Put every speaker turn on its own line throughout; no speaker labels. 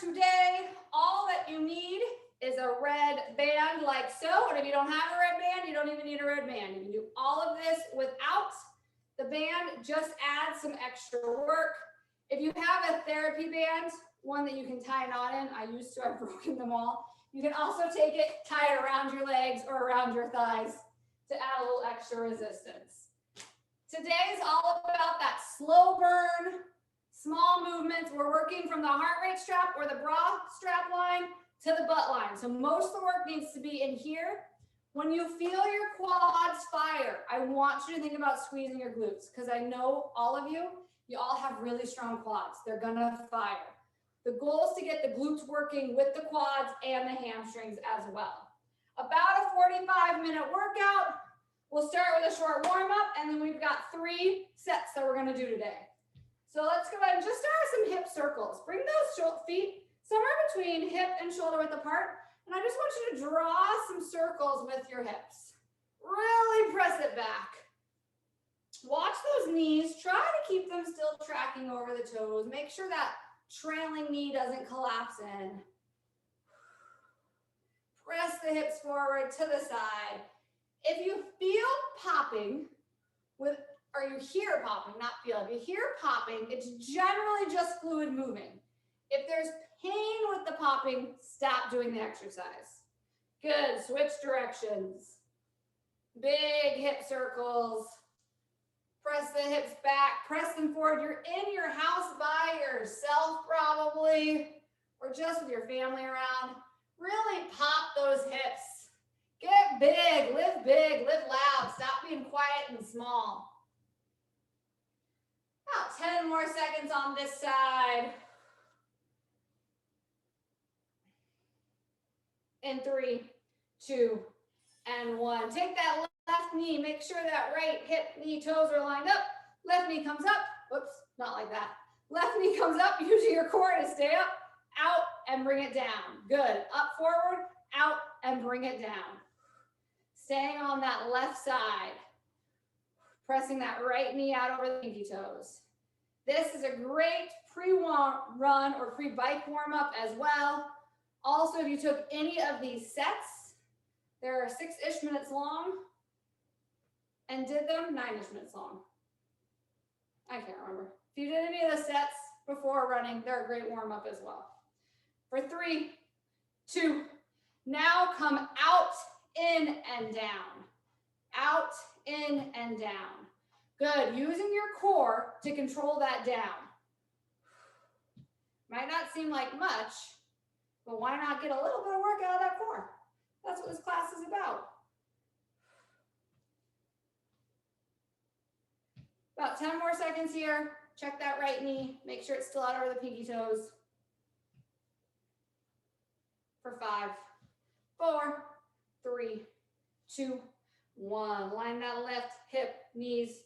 today, all that you need is a red band like so. And if you don't have a red band, you don't even need a red band. You can do all of this without the band, just add some extra work. If you have a therapy band, one that you can tie a knot in, I used to, I've broken them all. You can also take it, tie it around your legs or around your thighs to add a little extra resistance. Today is all about that slow burn, small movements. We're working from the heart rate strap or the bra strap line to the butt line. So most of the work needs to be in here. When you feel your quads fire, I want you to think about squeezing your glutes because I know all of you, you all have really strong quads. They're gonna fire. The goal is to get the glutes working with the quads and the hamstrings as well. About a 45-minute workout. We'll start with a short warm-up, and then we've got 3 sets that we're gonna do today. So let's go ahead and just start with some hip circles. Bring those feet somewhere between hip and shoulder width apart. And I just want you to draw some circles with your hips. Really press it back. Watch those knees. Try to keep them still tracking over the toes. Make sure that trailing knee doesn't collapse in. Press the hips forward to the side. If you feel popping, or you hear popping, not feel, if you hear popping, it's generally just fluid moving. If there's pain with the popping, stop doing the exercise. Good, switch directions. Big hip circles. Press the hips back, press them forward. You're in your house by yourself probably, or just with your family around. Really pop those hips. Get big, live loud. Stop being quiet and small. About 10 more seconds on this side. In 3, 2, and 1. Take that left knee. Make sure that right hip, knee, toes are lined up. Left knee comes up. Whoops, not like that. Left knee comes up, using your core to stay up, out, and bring it down. Good. Up, forward, out, and bring it down. Staying on that left side. Pressing that right knee out over the pinky toes. This is a great pre-run or pre-bike warm-up as well. Also, if you took any of these sets, they're 6-ish minutes long, and did them 9-ish minutes long. I can't remember. If you did any of the sets before running, they're a great warm-up as well. For 3, 2, now come out, in, and down. Out, in, and down. Good. Using your core to control that down. Might not seem like much, but why not get a little bit of work out of that core? That's what this class is about. About 10 more seconds here. Check that right knee. Make sure it's still out over the pinky toes. For 5, 4, 3, 2, 1. Line that left hip, knees,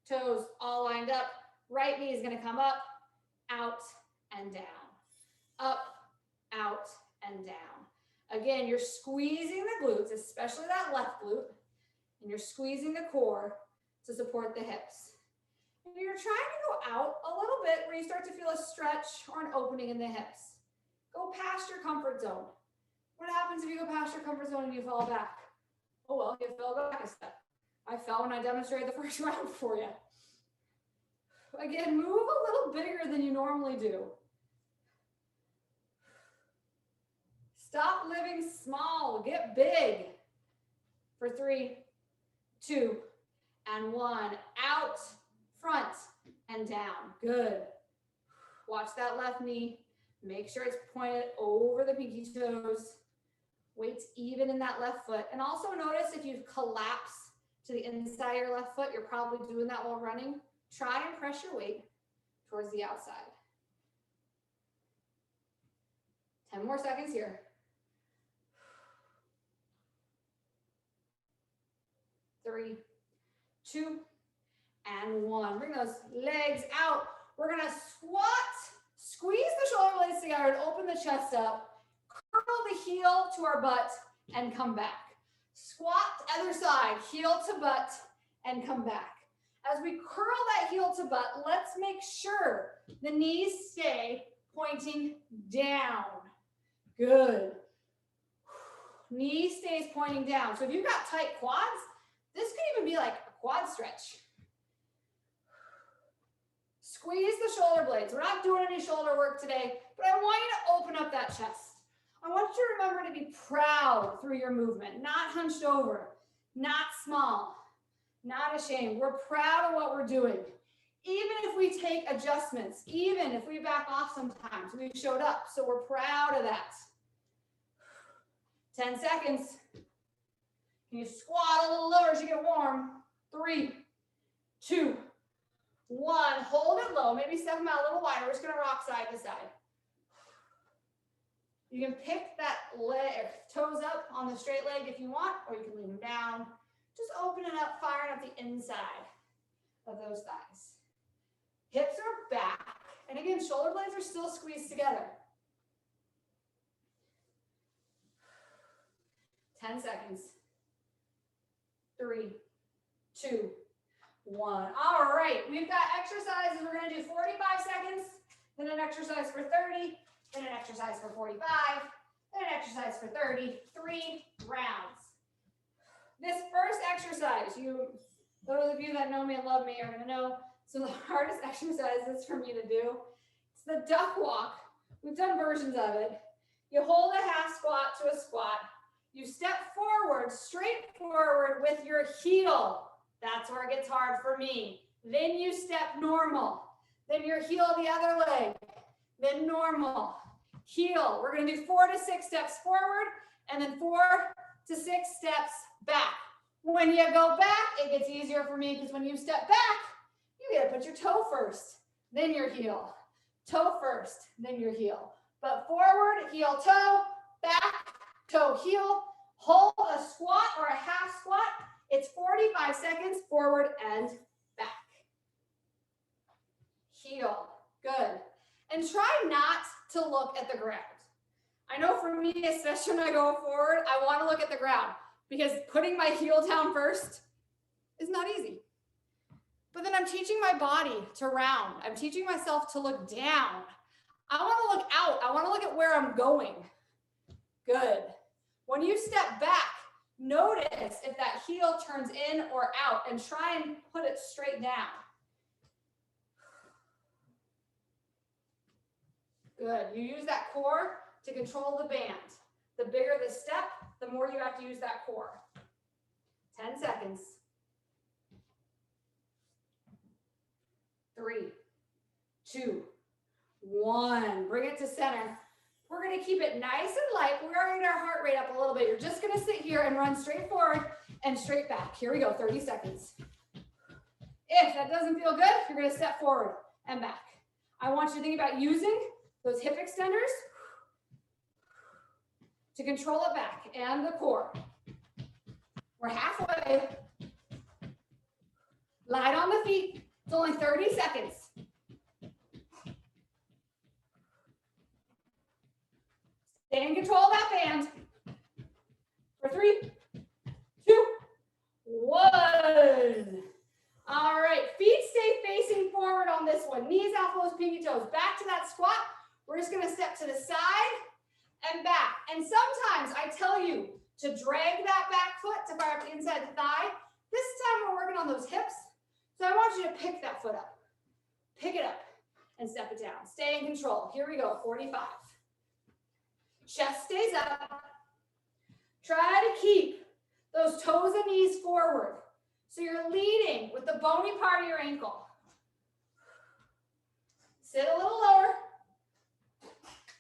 toes all lined up. Right knee is going to come up, out, and down. Up, out, and down. Again, you're squeezing the glutes, especially that left glute, and you're squeezing the core to support the hips. And you're trying to go out a little bit where you start to feel a stretch or an opening in the hips. Go past your comfort zone. What happens if you go past your comfort zone and you fall back? Oh, well, you fell back a step. I fell when I demonstrated the first round for you. Again, move a little bigger than you normally do. Stop living small, get big. For 3, 2, and 1. Out, front, and down. Good. Watch that left knee. Make sure it's pointed over the pinky toes. Weight's even in that left foot. And also notice if you've collapsed to the inside of your left foot, you're probably doing that while running. Try and press your weight towards the outside. 10 more seconds here. 3, 2, and 1. Bring those legs out. We're gonna squat, squeeze the shoulder blades together and open the chest up. Curl the heel to our butt and come back. Squat other side, heel to butt and come back. As we curl that heel to butt, let's make sure the knees stay pointing down. Good. Knee stays pointing down. So if you've got tight quads, this could even be like a quad stretch. Squeeze the shoulder blades. We're not doing any shoulder work today, but I want you to open up that chest. I want you to remember to be proud through your movement, not hunched over, not small, not ashamed. We're proud of what we're doing. Even if we take adjustments, even if we back off sometimes, we showed up. So we're proud of that. 10 seconds. Can you squat a little lower as you get warm? 3, 2, 1. Hold it low. Maybe step them out a little wider. We're just going to rock side to side. You can pick that leg, toes up on the straight leg if you want, or you can lean them down. Just open it up, firing up the inside of those thighs. Hips are back. And again, shoulder blades are still squeezed together. 10 seconds. 3, 2, 1. All right, we've got exercises. We're going to do 45 seconds, then an exercise for 30, then an exercise for 45, then an exercise for 30. 3 rounds. This first exercise, those of you that know me and love me are going to know, so the hardest exercise is for me to do. It's the duck walk. We've done versions of it. You hold a half squat to a squat. You step forward, straight forward with your heel. That's where it gets hard for me. Then you step normal. Then your heel the other leg. Then normal. Heel. We're going to do 4 to 6 steps forward and then 4 to 6 steps back. When you go back, it gets easier for me because when you step back, you got to put your toe first, then your heel. Toe first, then your heel. But forward, heel, toe, back, toe, heel. Hold a squat or a half squat. It's 45 seconds forward and back. Heel. Good. And try not to look at the ground. I know for me, especially when I go forward, I want to look at the ground because putting my heel down first is not easy. But then I'm teaching my body to round. I'm teaching myself to look down. I want to look out. I want to look at where I'm going. Good. When you step back, notice if that heel turns in or out and try and put it straight down. Good. You use that core to control the band. The bigger the step, the more you have to use that core. 10 seconds. 3, 2, 1. Bring it to center. We're going to keep it nice and light. We're going to get our heart rate up a little bit. You're just going to sit here and run straight forward and straight back. Here we go, 30 seconds. If that doesn't feel good, you're going to step forward and back. I want you to think about using those hip extenders to control it back and the core. We're halfway. Light on the feet. It's only 30 seconds. Stay in control of that band. For 3, 2, 1. All right, feet stay facing forward on this one. Knees, elbows, pinky toes. Back to that squat. We're just gonna step to the side and back. And sometimes I tell you to drag that back foot to fire up the inside of the thigh. This time we're working on those hips. So I want you to pick that foot up. Pick it up and step it down. Stay in control. Here we go, 45. Chest stays up. Try to keep those toes and knees forward. So you're leading with the bony part of your ankle. Sit a little lower.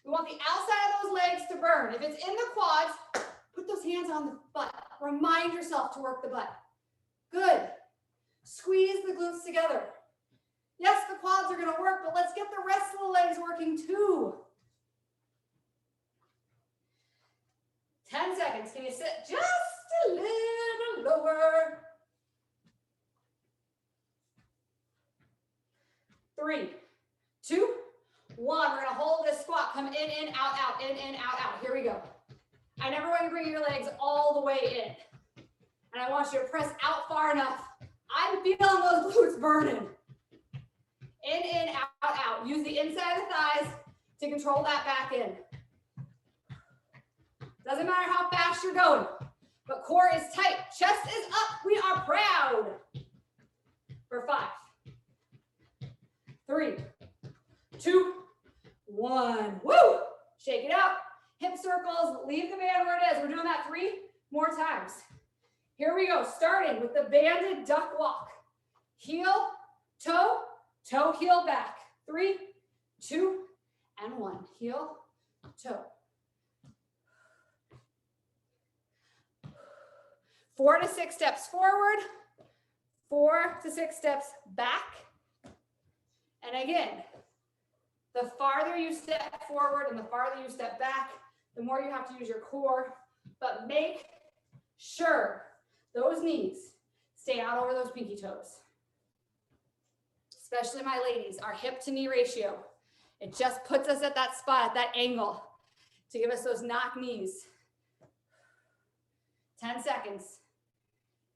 We want the outside of those legs to burn. If it's in the quads, put those hands on the butt. Remind yourself to work the butt. Good. Squeeze the glutes together. Yes, the quads are going to work, but let's get the rest of the legs working too. 10 seconds. Can you sit just a little lower? 3, 2, 1. We're going to hold this squat. Come in, out, out, in, out, out. Here we go. I never want you to bring your legs all the way in. And I want you to press out far enough. I'm feeling those glutes burning. In, out, out. Use the inside of the thighs. to control that back in. Doesn't matter how fast you're going, but core is tight, chest is up, we are proud. For 5, 3, 2, 1. Woo! Shake it out. Hip circles, leave the band where it is. We're doing that 3 more times. Here we go, starting with the banded duck walk. Heel, toe, toe, heel, back. 3, 2, and 1. Heel, toe. 4 to 6 steps forward, 4 to 6 steps back. And again, the farther you step forward and the farther you step back, the more you have to use your core. But make sure those knees stay out over those pinky toes. Especially my ladies, our hip to knee ratio. It just puts us at that spot, at that angle to give us those knock knees. 10 seconds.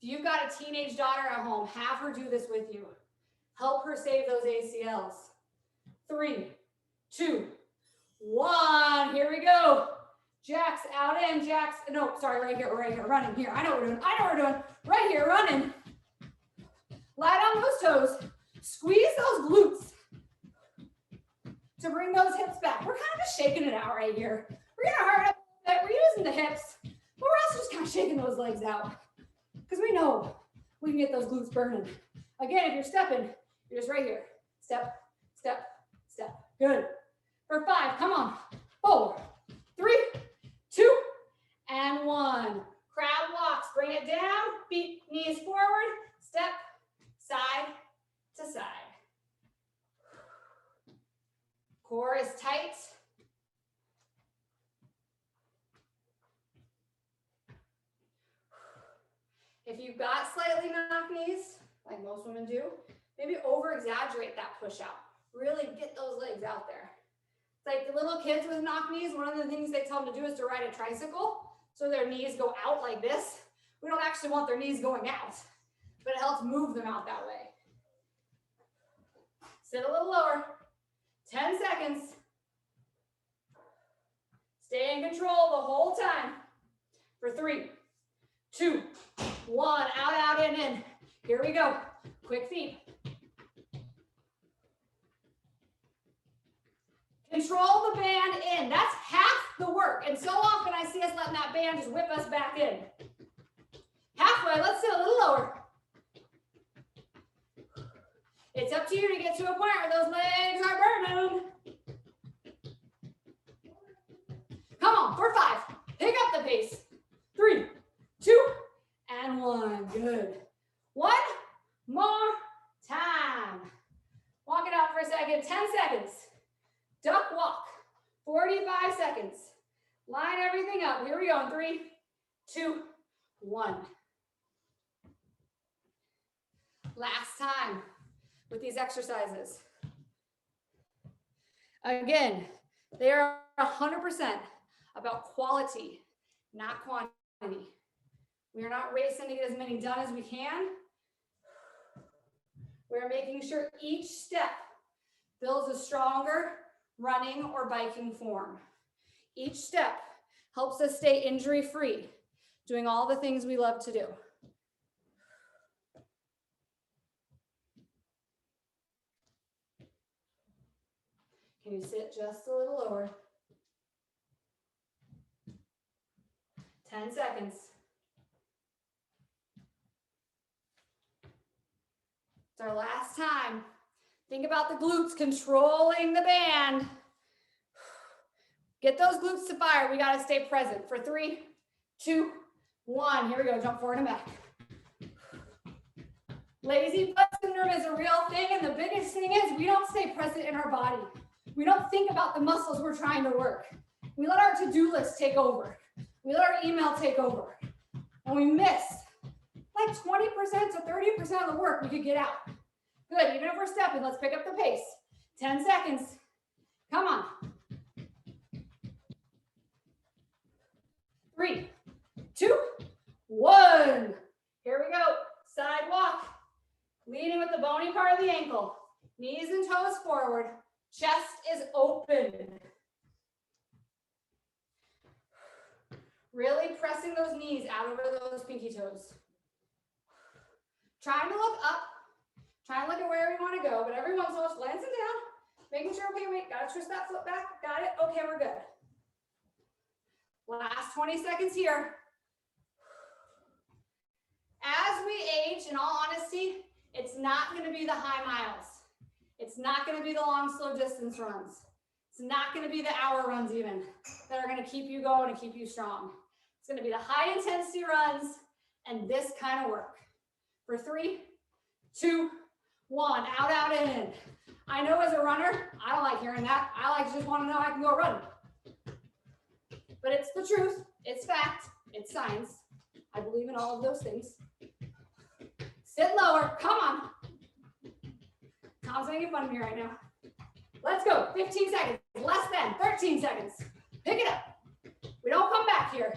If you've got a teenage daughter at home, have her do this with you. Help her save those ACLs. 3, 2, 1. Here we go. Jacks out in, jacks. No, sorry, right here, running here. I know what we're doing. Right here, running. Lie down those toes. Squeeze those glutes to bring those hips back. We're kind of just shaking it out right here. We're going to hard up a bit. We're using the hips, but we're also just kind of shaking those legs out because we know we can get those glutes burning. Again, if you're stepping, you're just right here. Step, step, step. Good. For 5, come on. 4, 3, 2, and 1. Crab walks. Bring it down. Feet, knees forward. Step, side to side. Core is tight. If you've got slightly knock knees, like most women do, maybe over-exaggerate that push out. Really get those legs out there. It's like the little kids with knock knees, one of the things they tell them to do is to ride a tricycle, so their knees go out like this. We don't actually want their knees going out, but it helps move them out that way. Sit a little lower. 10 seconds. Stay in control the whole time. For 3, 2, 1. Out, out, in. Here we go. Quick feet. Control the band in. That's half the work. And so often I see us letting that band just whip us back in. Halfway. Let's sit a little lower. It's up to you to get to a point where those legs are burning. Come on, for 5. Pick up the pace. 3, 2, and 1. Good. 1 more time. Walk it out for a second. 10 seconds. Duck walk. 45 seconds. Line everything up. Here we go. 3, 2, 1. Last time with these exercises. Again, they are 100% about quality, not quantity. We are not racing to get as many done as we can. We're making sure each step builds a stronger running or biking form. Each step helps us stay injury-free, doing all the things we love to do. Can you sit just a little lower? 10 seconds. It's our last time. Think about the glutes controlling the band. Get those glutes to fire. We got to stay present for 3, 2, 1. Here we go. Jump forward and back. Lazy butt syndrome is a real thing, and the biggest thing is we don't stay present in our body. We don't think about the muscles we're trying to work. We let our to-do list take over. We let our email take over. And we miss like 20% to 30% of the work we could get out. Good, even if we're stepping, let's pick up the pace. 10 seconds. Come on. 3, 2, 1. Here we go. Side walk. Leading with the bony part of the ankle. Knees and toes forward. Chest is open. Really pressing those knees out over those pinky toes. Trying to look up, trying to look at where we want to go, but every once in a while, glancing down, making sure, okay, wait, gotta twist that foot back, got it, okay, we're good. Last 20 seconds here. As we age, in all honesty, it's not going to be the high miles. It's not going to be the long, slow distance runs. It's not going to be the hour runs even that are going to keep you going and keep you strong. It's going to be the high intensity runs and this kind of work. For 3, 2, 1, out, out, in. I know as a runner, I don't like hearing that. I like to just want to know I can go run. But it's the truth. It's fact. It's science. I believe in all of those things. Sit lower. Come on. Tom's making fun of me right now. Let's go. 15 seconds. Less than 13 seconds. Pick it up. We don't come back here.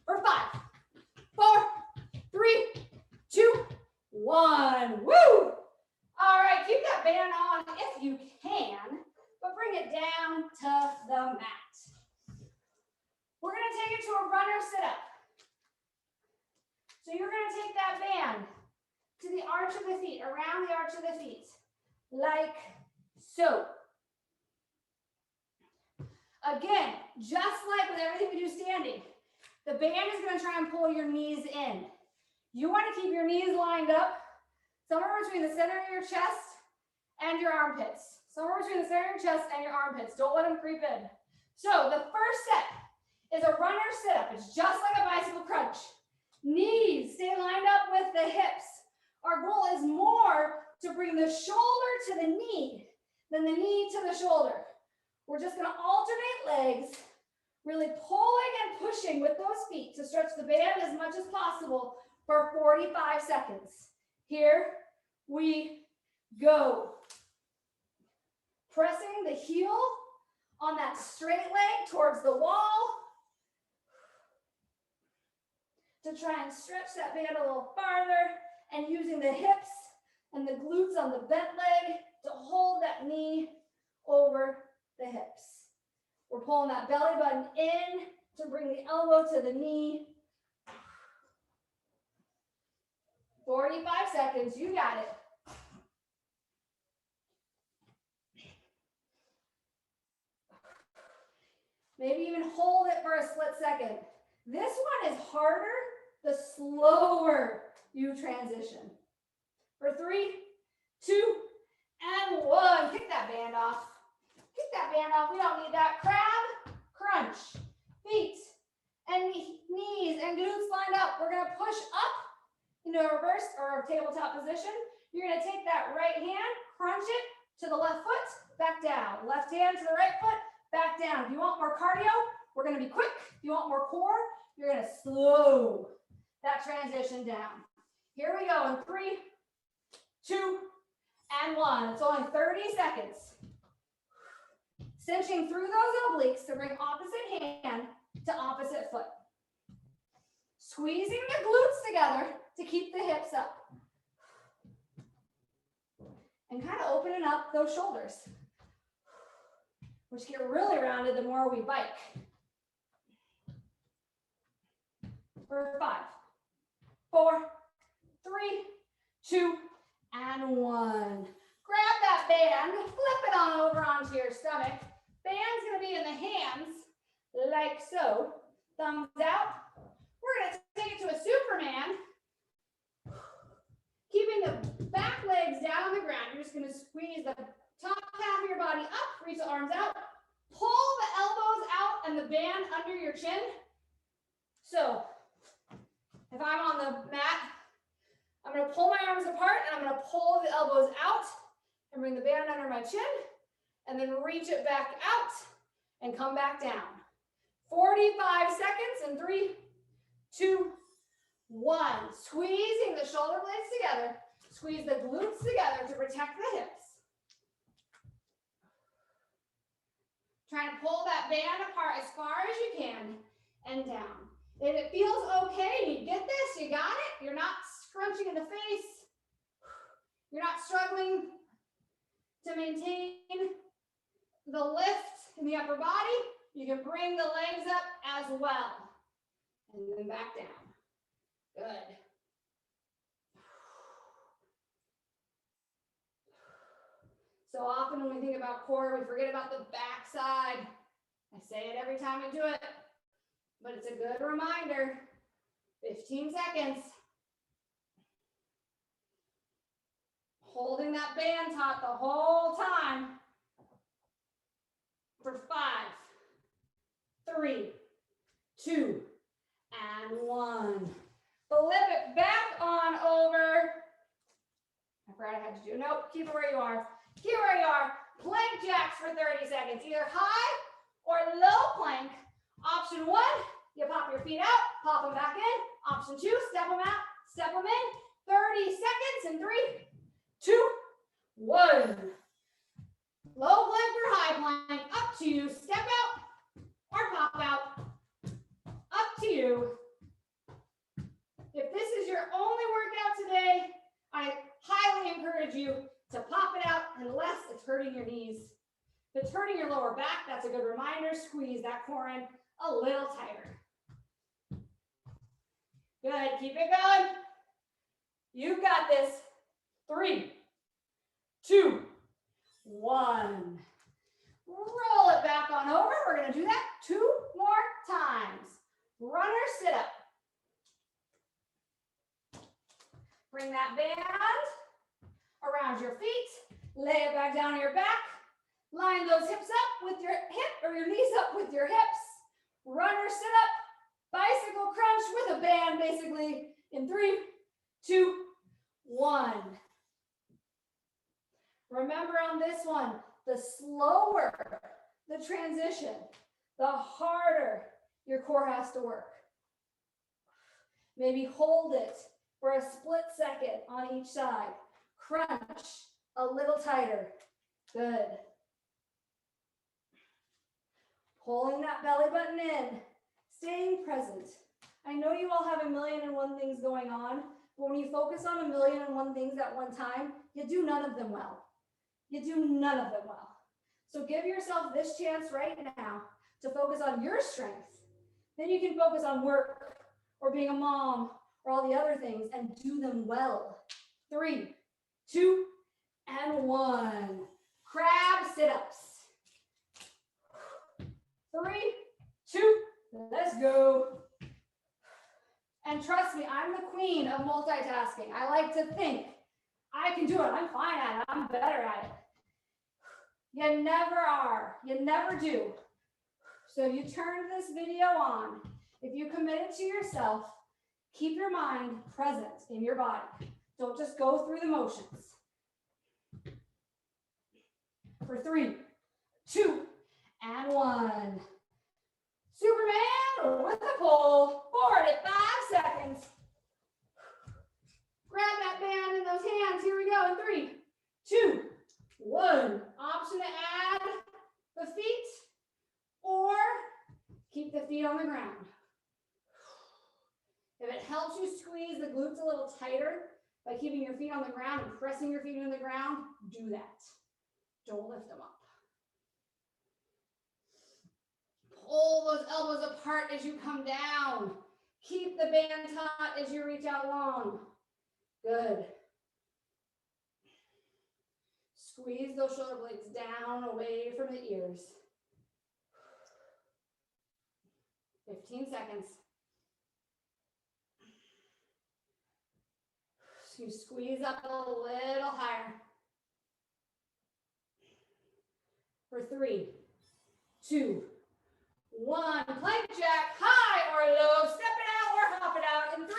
For 5, 4, 3, 2, 1. Woo! All right, keep that band on if you can, but bring it down to the mat. We're going to take it to a runner sit-up. So you're going to take that band to the arch of the feet, around the arch of the feet, like so. Again, just like with everything we do standing, the band is going to try and pull your knees in. You want to keep your knees lined up somewhere between the center of your chest and your armpits. Somewhere between the center of your chest and your armpits. Don't let them creep in. So the first set is a runner sit-up. It's just like a bicycle crunch. Knees stay lined up with the hips. Our goal is more to bring the shoulder to the knee than the knee to the shoulder. We're just going to alternate legs, really pulling and pushing with those feet to stretch the band as much as possible for 45 seconds. Here we go. Pressing the heel on that straight leg towards the wall to try and stretch that band a little farther, and using the hips and the glutes on the bent leg to hold that knee over the hips. We're pulling that belly button in to bring the elbow to the knee. 45 seconds, you got it. Maybe even hold it for a split second. This one is harder the slower you transition. For 3, 2, and 1. Kick that band off. Kick that band off. We don't need that. Crab, crunch. Feet and knees and glutes lined up. We're going to push up into a reverse or a tabletop position. You're going to take that right hand, crunch it to the left foot, back down. Left hand to the right foot, back down. If you want more cardio, we're going to be quick. If you want more core, you're going to slow that transition down. Here we go in 3, 2, and 1. It's only 30 seconds. Cinching through those obliques to bring opposite hand to opposite foot. Squeezing the glutes together to keep the hips up. And kind of opening up those shoulders, which get really rounded the more we bike. For 5, 4, 3, 2, and 1. Grab that band, flip it on over onto your stomach. Band's going to be in the hands, like so. Thumbs out. We're going to take it to a Superman. Keeping the back legs down on the ground. You're just going to squeeze the top half of your body up, reach the arms out. Pull the elbows out and the band under your chin. So, if I'm on the mat, I'm going to pull my arms apart and I'm going to pull the elbows out and bring the band under my chin and then reach it back out and come back down. 45 seconds in 3, 2, 1. Squeezing the shoulder blades together. Squeeze the glutes together to protect the hips. Try and pull that band apart as far as you can and down. If it feels okay, you get this, you got it. You're not scrunching in the face. You're not struggling to maintain the lift in the upper body. You can bring the legs up as well. And then back down. Good. So often when we think about core, we forget about the back side. I say it every time I do it, but it's a good reminder. 15 seconds. Holding that band taut the whole time. For 5, 3, 2, and 1. Flip it back on over. I forgot I had to do. Nope, keep it where you are. Keep it where you are. Plank jacks for 30 seconds. Either high or low plank. Option 1, you pop your feet out, pop them back in. Option 2, step them out, step them in. 30 seconds in 3, 2, 1. Low plank or high plank, up to you. Step out or pop out, up to you. If this is your only workout today, I highly encourage you to pop it out unless it's hurting your knees. If it's hurting your lower back, that's a good reminder. Squeeze that core in a little tighter. Good, keep it going. You've got this. 3, 2, 1. Roll it back on over. We're going to do that 2 more times. Runner sit up. Bring that band around your feet. Lay it back down on your back. Line those hips up with your hip or your knees up with your hips. Runner sit up. Bicycle crunch with a band basically in 3, 2, 1. Remember on this one, the slower the transition, the harder your core has to work. Maybe hold it for a split second on each side. Crunch a little tighter. Good. Pulling that belly button in, staying present. I know you all have 1,000,001 things going on, but when you focus on 1,000,001 things at one time, you do none of them well. You do none of them well. So give yourself this chance right now to focus on your strengths. Then you can focus on work or being a mom or all the other things and do them well. 3, 2, and 1. Crab sit-ups. 3, 2, let's go. And trust me, I'm the queen of multitasking. I like to think I can do it. I'm fine at it. I'm better at it. You never are. You never do. So if you turn this video on, if you commit it to yourself, keep your mind present in your body. Don't just go through the motions. For 3, 2, and 1. Superman with a pole. Forward at 5 seconds. Grab that band in those hands. Here we go in 3, 2, 1. Option to add the feet or keep the feet on the ground. If it helps you squeeze the glutes a little tighter by keeping your feet on the ground and pressing your feet into the ground, do that. Don't lift them up. Pull those elbows apart as you come down. Keep the band taut as you reach out long. Good. Squeeze those shoulder blades down away from the ears. 15 seconds. So you squeeze up a little higher. For 3, 2, 1. Plank jack, high or low. Step it out or hop it out in 3,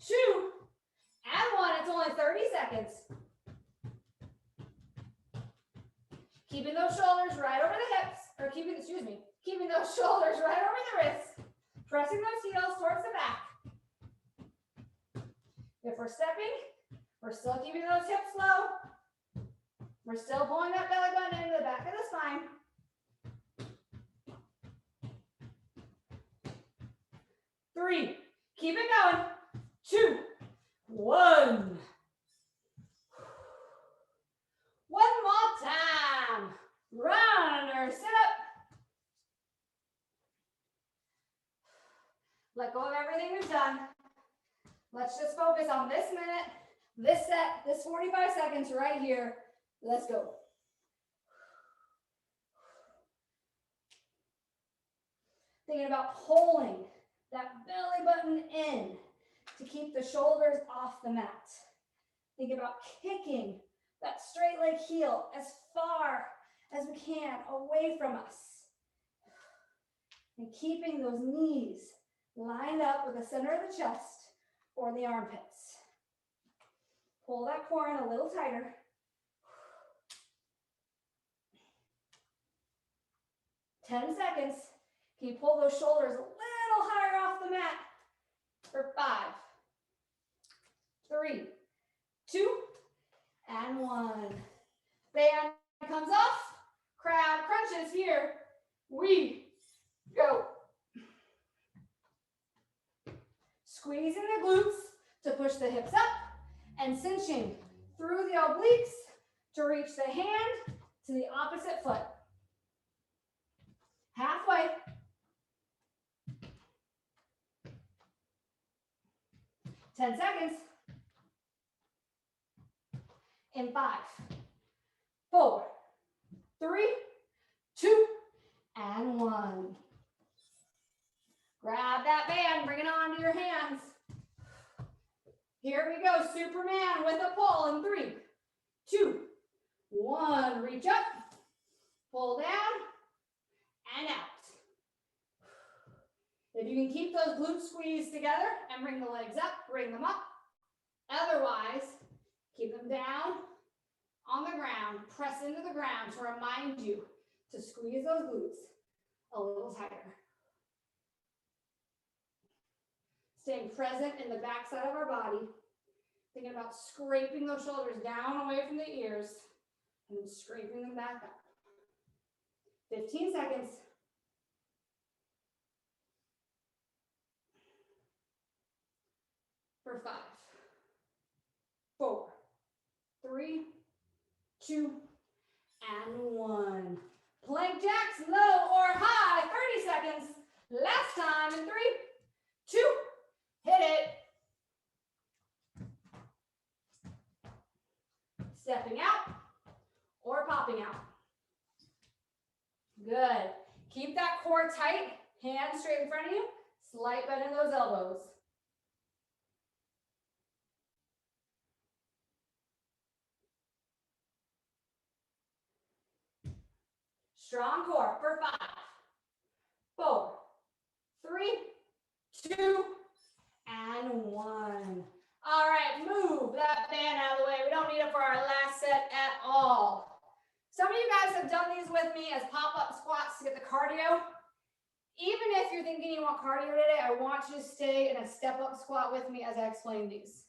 2, and 1. It's only 30 seconds. Keeping those shoulders right over the hips, or keeping those shoulders right over the wrists. Pressing those heels towards the back. If we're stepping, we're still keeping those hips low. We're still pulling that belly button into the back of the spine. 3, keep it going. 2, 1. One more time. Runner, sit up. Let's just focus on this minute, this set, this 45 seconds right here. Let's go. Thinking about pulling that belly button in to keep the shoulders off the mat. Think about kicking that straight leg heel as far as we can away from us. And keeping those knees lined up with the center of the chest or the armpits. Pull that core in a little tighter. Ten seconds. Can you pull those shoulders a little higher off the mat? For 5, 3, 2, and 1. Band comes off. Crab crunches here. We go. Squeezing the glutes to push the hips up and cinching through the obliques to reach the hand to the opposite foot. Halfway. Ten seconds. In 5, 4, 3, 2, and 1. Grab that band, bring it onto your hands. Here we go, Superman with a pull in 3, 2, 1. Reach up, pull down, and out. If you can keep those glutes squeezed together and bring the legs up, bring them up. Otherwise, keep them down on the ground. Press into the ground to remind you to squeeze those glutes a little tighter. Staying present in the backside of our body. Thinking about scraping those shoulders down away from the ears and then scraping them back up. 15 seconds. For 5, 4, 3, 2, and 1. Plank jacks, low or high, 30 seconds. Last time in 3, 2, hit it. Stepping out or popping out. Good. Keep that core tight, hands straight in front of you, slight bend in those elbows. Strong core for 5, 4, 3, 2, and 1. All right, move that band out of the way. We don't need it for our last set at all. Some of you guys have done these with me as pop-up squats to get the cardio. Even if you're thinking you want cardio today, I want you to stay in a step-up squat with me as I explain these.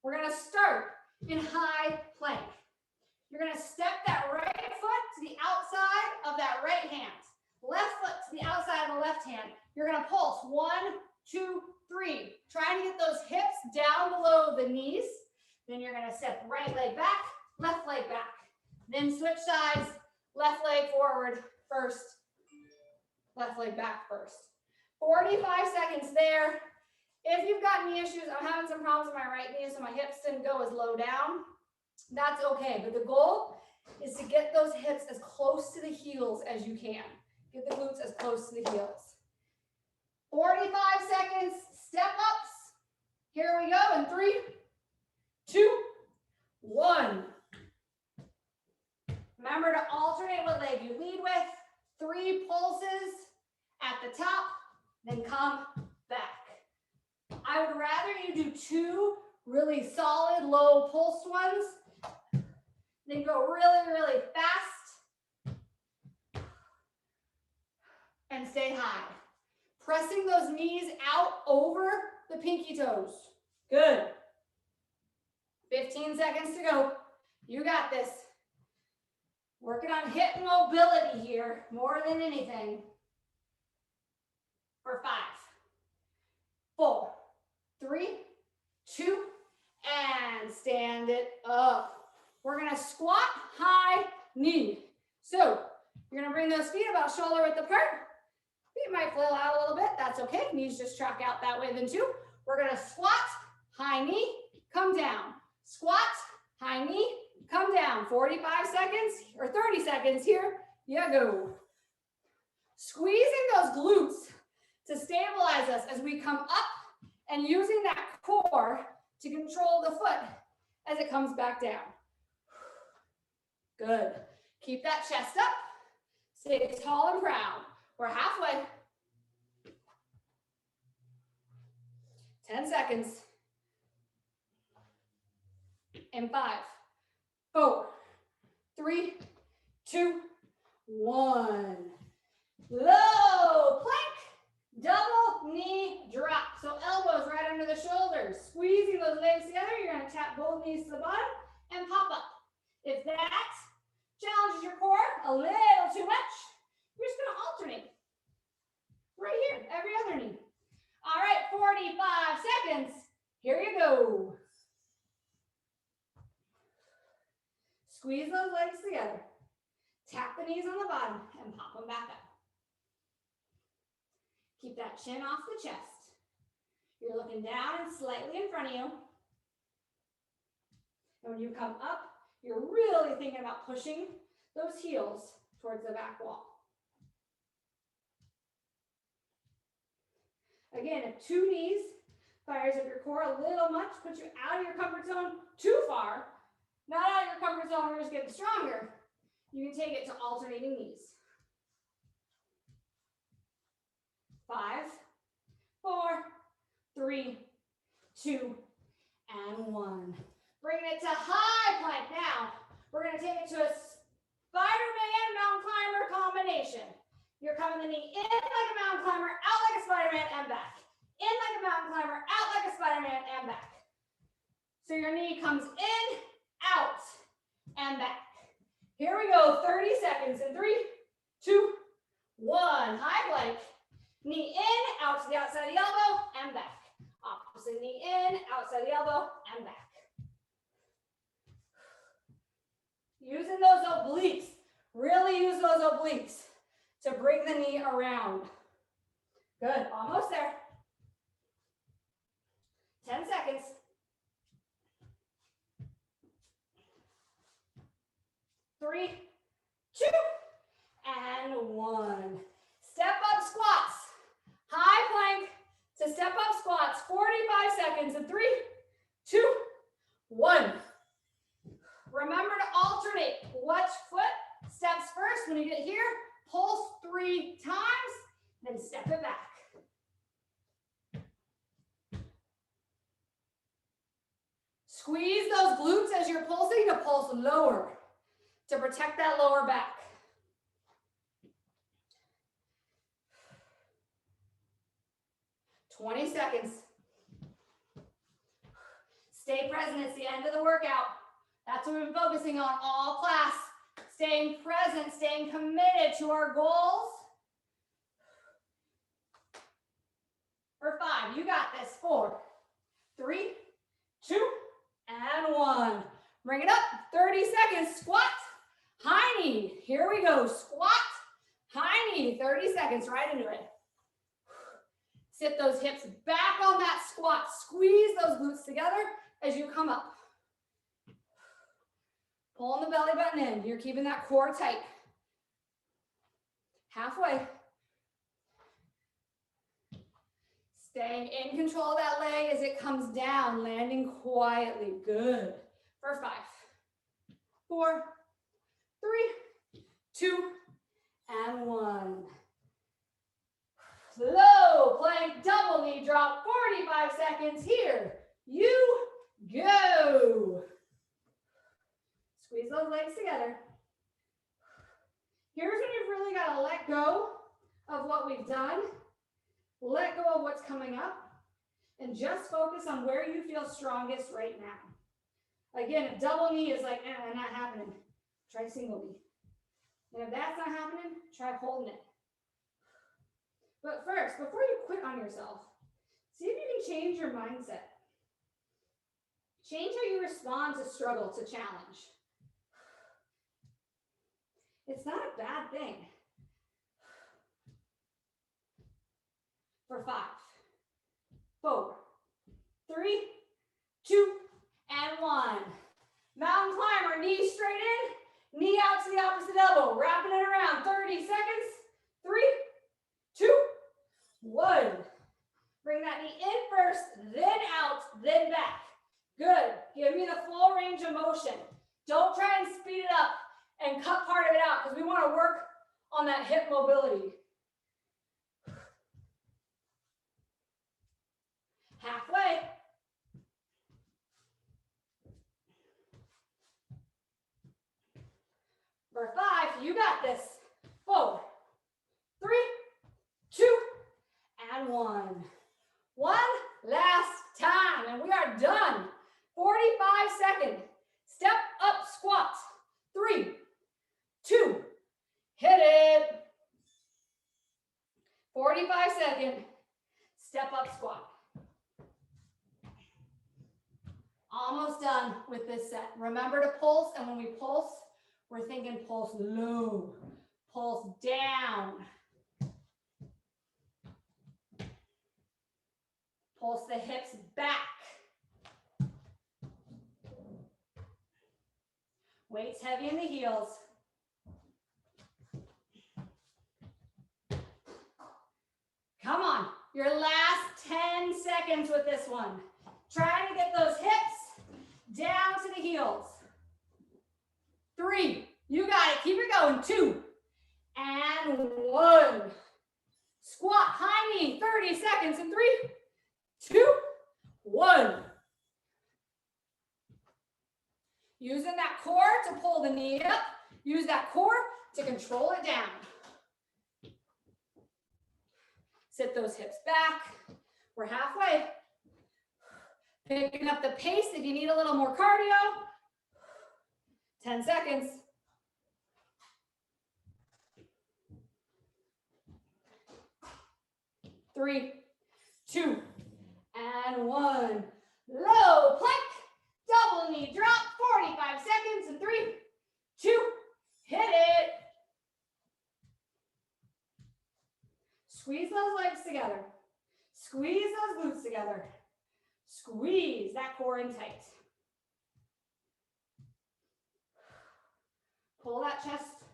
We're going to start in high plank. You're going to step that right foot to the outside of that right hand. Left foot to the outside of the left hand. You're going to pulse 1, 2, 3. Trying to get those hips down below the knees. Then you're going to step right leg back, left leg back. Then switch sides, left leg forward first, left leg back first. 45 seconds there. If you've got knee issues, I'm having some problems with my right knee, so my hips didn't go as low down. That's okay, but the goal is to get those hips as close to the heels as you can. Get the glutes as close to the heels. 45 seconds, step ups. Here we go in 3, 2, 1. Remember to alternate what leg you lead with. 3 pulses at the top, then come back. I would rather you do 2 really solid low pulsed ones, then go really, really fast and stay high. Pressing those knees out over the pinky toes. Good. 15 seconds to go. You got this. Working on hip mobility here more than anything. For 5, 4, 3, 2, and stand it up. We're going to squat, high knee. So you're going to bring those feet about shoulder width apart. Feet might flail out a little bit. That's okay. Knees just track out that way then too. We're going to squat, high knee, come down. Squat, high knee, come down. 45 seconds or 30 seconds here. You go. Squeezing those glutes to stabilize us as we come up and using that core to control the foot as it comes back down. Good. Keep that chest up. Stay tall and proud. We're halfway. 10 seconds. And 5, 4, 3, 2, 1. Low plank, double knee drop. So elbows right under the shoulders. Squeezing those legs together. You're going to tap both knees to the bottom and pop up. If that challenges your core a little too much, you're just going to alternate. Right here, every other knee. All right, 45 seconds. Here you go. Squeeze those legs together. Tap the knees on the bottom and pop them back up. Keep that chin off the chest. You're looking down and slightly in front of you. And when you come up, you're really thinking about pushing those heels towards the back wall. Again, if two knees fires up your core a little much, puts you out of your comfort zone too far, not out of your comfort zone, we're just getting stronger, you can take it to alternating knees. 5, 4, 3, 2, and 1. Bringing it to high plank now. We're going to take it to a Spider-Man mountain climber combination. You're coming the knee in like a mountain climber, out like a Spider-Man, and back. In like a mountain climber, out like a Spider-Man, and back. So your knee comes in, out, and back. Here we go, 30 seconds in 3, 2, 1. High plank. Knee in, out to the outside of the elbow, and back. Opposite knee in, outside the elbow, and back. Using those obliques. Really use those obliques to bring the knee around. Good, almost there. 10 seconds. 3, 2, and 1. Step up squats. High plank to step up squats. 45 seconds in 3, 2, 1. Remember to alternate. Which foot steps first. When you get here, pulse 3 times, then step it back. Squeeze those glutes as you're pulsing to pulse lower, to protect that lower back. "20 seconds. Stay present. It's the end of the workout. That's what we've been focusing on all class. Staying present, staying committed to our goals. For 5, you got this. 4, 3, 2, and 1. Bring it up. 30 seconds. Squat, high knee. Here we go. Squat, high knee. 30 seconds. Right into it. Sit those hips back on that squat. Squeeze those glutes together as you come up. Pulling the belly button in. You're keeping that core tight. Halfway. Staying in control of that leg as it comes down, landing quietly. Good. For 5, 4, 3, 2, and 1. Low plank, double knee drop, 45 seconds. Here you go. Squeeze those legs together. Here's when you've really got to let go of what we've done, let go of what's coming up, and just focus on where you feel strongest right now. Again, if double knee is like, not happening, try single knee. And if that's not happening, try holding it. But first, before you quit on yourself, see if you can change your mindset. Change how you respond to struggle, to challenge. It's not a bad thing. For 5, 4, 3, 2, and 1. Mountain climber, knees straight in, knee out to the opposite elbow, wrapping it around, 30 seconds, 3, 2, 1. Bring that knee in first, then out, then back. Good, give me the full range of motion. Don't try and speed it up and cut part of it out because we want to work on that hip mobility. Halfway. For 5, you got this. 4, 3, 2, and 1. One last time, and we are done. 45 seconds. Step up squat. 3, 2, hit it. 45 seconds. Step up squat. Almost done with this set. Remember to pulse, and when we pulse, we're thinking pulse low, pulse down. Pulse the hips back. Weights heavy in the heels. Come on, your last 10 seconds with this one. Trying to get those hips down to the heels. 3, you got it, keep it going. 2, and 1. Squat, high knee, 30 seconds in 3, 2, 1. Using that core to pull the knee up. Use that core to control it down. Sit those hips back. We're halfway. Picking up the pace if you need a little more cardio. 10 seconds. 3, 2, and 1. Low plank, double knee drop, 45 seconds, and 3, 2, hit it. Squeeze those legs together. Squeeze those glutes together. Squeeze that core in tight. Pull that chest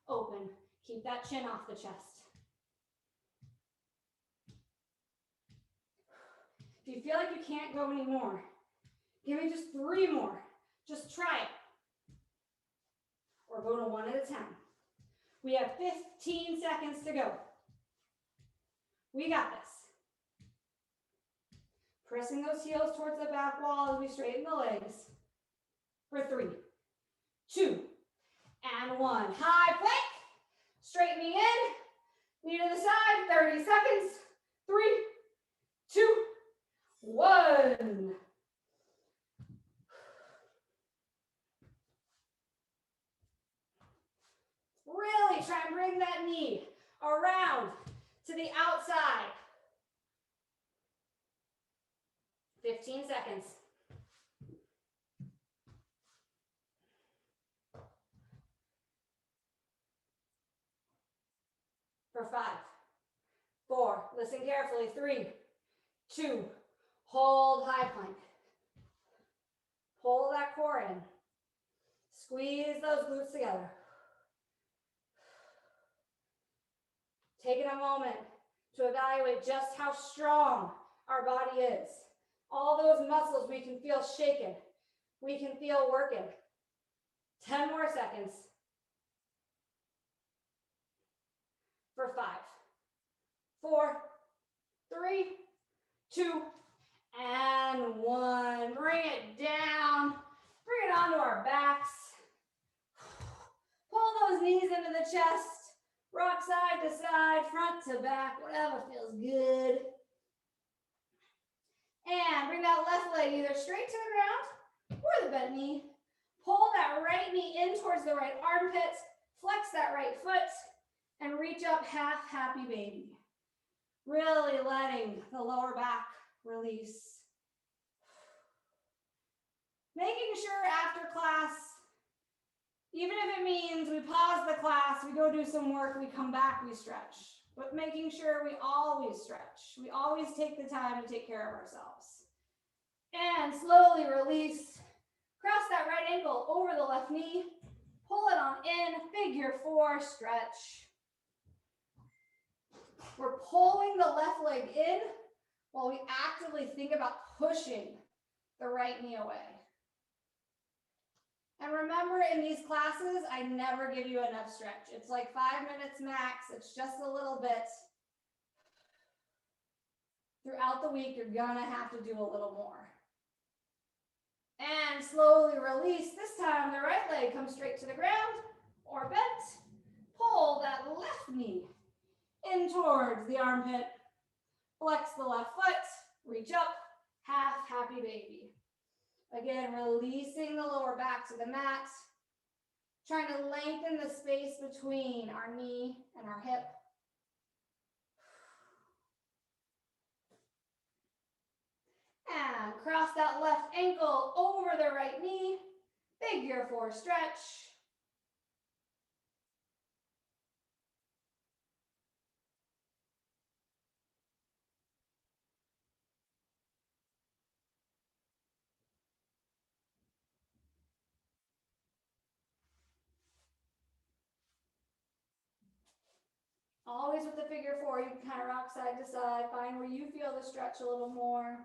open. Keep that chin off the chest. If you feel like you can't go anymore, give me just 3 more. Just try it. Or go to 1 at a time. We have 15 seconds to go. We got this. Pressing those heels towards the back wall as we straighten the legs. For 3, 2, and 1. High plank. Straightening in. Knee to the side. 30 seconds. 3, 2, 1. Really try and bring that knee around to the outside. 15 seconds. For 5, 4, listen carefully. 3, 2, hold high plank. Pull that core in. Squeeze those glutes together. Taking a moment to evaluate just how strong our body is. All those muscles we can feel shaken. We can feel working. 10 more seconds. For 5, 4, 3, 2, and 1. Bring it down. Bring it onto our backs. Pull those knees into the chest. Rock side to side, front to back, whatever feels good. And bring that left leg either straight to the ground or the bent knee. Pull that right knee in towards the right armpit. Flex that right foot and reach up half happy baby. Really letting the lower back release. Making sure after class, even if it means we pause the class, we go do some work, we come back, we stretch. But making sure we always stretch. We always take the time to take care of ourselves. And slowly release. Cross that right ankle over the left knee. Pull it on in, figure 4 stretch. We're pulling the left leg in while we actively think about pushing the right knee away. And remember, in these classes, I never give you enough stretch. It's like 5 minutes max. It's just a little bit. Throughout the week, you're gonna have to do a little more. And slowly release. This time, the right leg comes straight to the ground or bent. Pull that left knee in towards the armpit. Flex the left foot. Reach up. Half happy baby. Again, releasing the lower back to the mat. Trying to lengthen the space between our knee and our hip. And cross that left ankle over the right knee. Figure 4 stretch. Always with the figure 4, you can kind of rock side to side. Find where you feel the stretch a little more.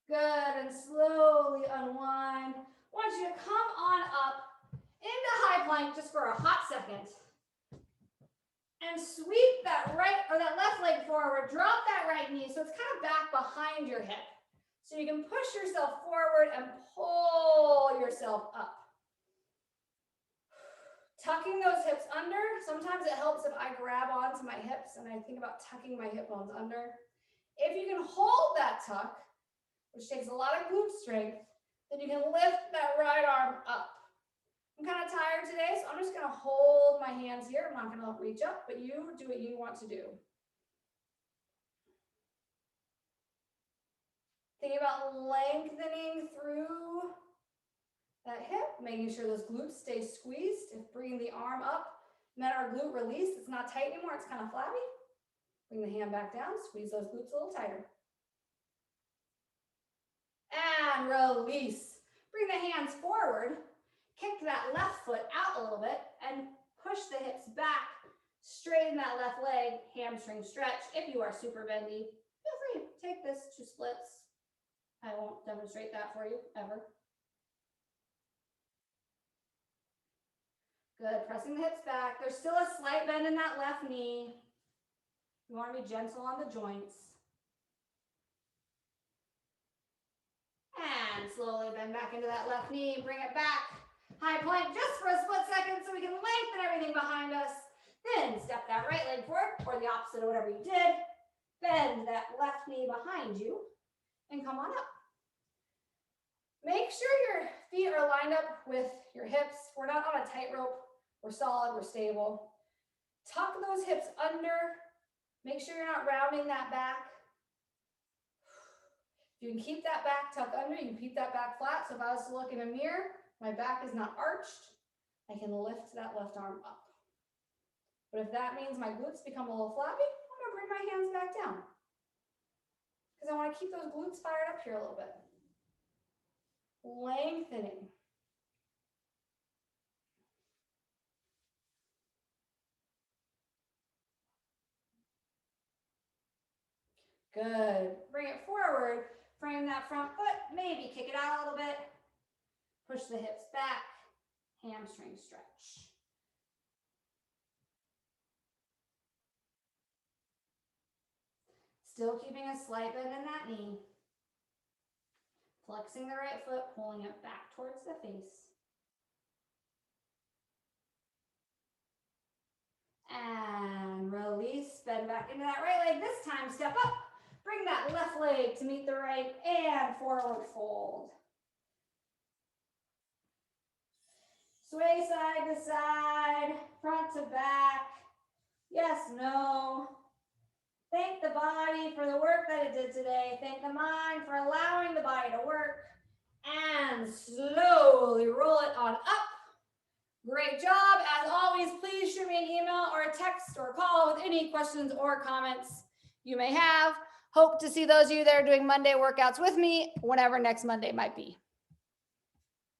Good, and slowly unwind. I want you to come on up into high plank just for a hot second. And sweep that right or that left leg forward. Drop that right knee so it's kind of back behind your hip. So you can push yourself forward and pull yourself up. Tucking those hips under. Sometimes it helps if I grab onto my hips and I think about tucking my hip bones under. If you can hold that tuck, which takes a lot of glute strength, then you can lift that right arm up. I'm kind of tired today, so I'm just going to hold my hands here. I'm not going to reach up, but you do what you want to do. Think about lengthening through that hip, making sure those glutes stay squeezed. If bringing the arm up meant our glute release, it's not tight anymore, it's kind of flabby. Bring the hand back down, squeeze those glutes a little tighter. And release. Bring the hands forward, kick that left foot out a little bit, and push the hips back. Straighten that left leg, hamstring stretch. If you are super bendy, feel free, take this to splits. I won't demonstrate that for you, ever. Good, pressing the hips back. There's still a slight bend in that left knee. You want to be gentle on the joints. And slowly bend back into that left knee, bring it back. High plank just for a split second so we can lengthen everything behind us. Then step that right leg forward, or the opposite of whatever you did. Bend that left knee behind you and come on up. Make sure your feet are lined up with your hips. We're not on a tightrope. We're solid, we're stable. Tuck those hips under. Make sure you're not rounding that back. If you can keep that back tucked under, you can keep that back flat. So if I was to look in a mirror, my back is not arched, I can lift that left arm up. But if that means my glutes become a little flabby, I'm gonna bring my hands back down. Because I want to keep those glutes fired up here a little bit. Lengthening. Good. Bring it forward. Frame that front foot. Maybe kick it out a little bit. Push the hips back. Hamstring stretch. Still keeping a slight bend in that knee. Flexing the right foot, pulling it back towards the face. And release, bend back into that right leg. This time, step up. Bring that left leg to meet the right and forward fold. Sway side to side, front to back. Yes, no. Thank the body for the work that it did today. Thank the mind for allowing the body to work. And slowly roll it on up. Great job. As always, please shoot me an email or a text or a call with any questions or comments you may have. Hope to see those of you that are doing Monday workouts with me whenever next Monday might be.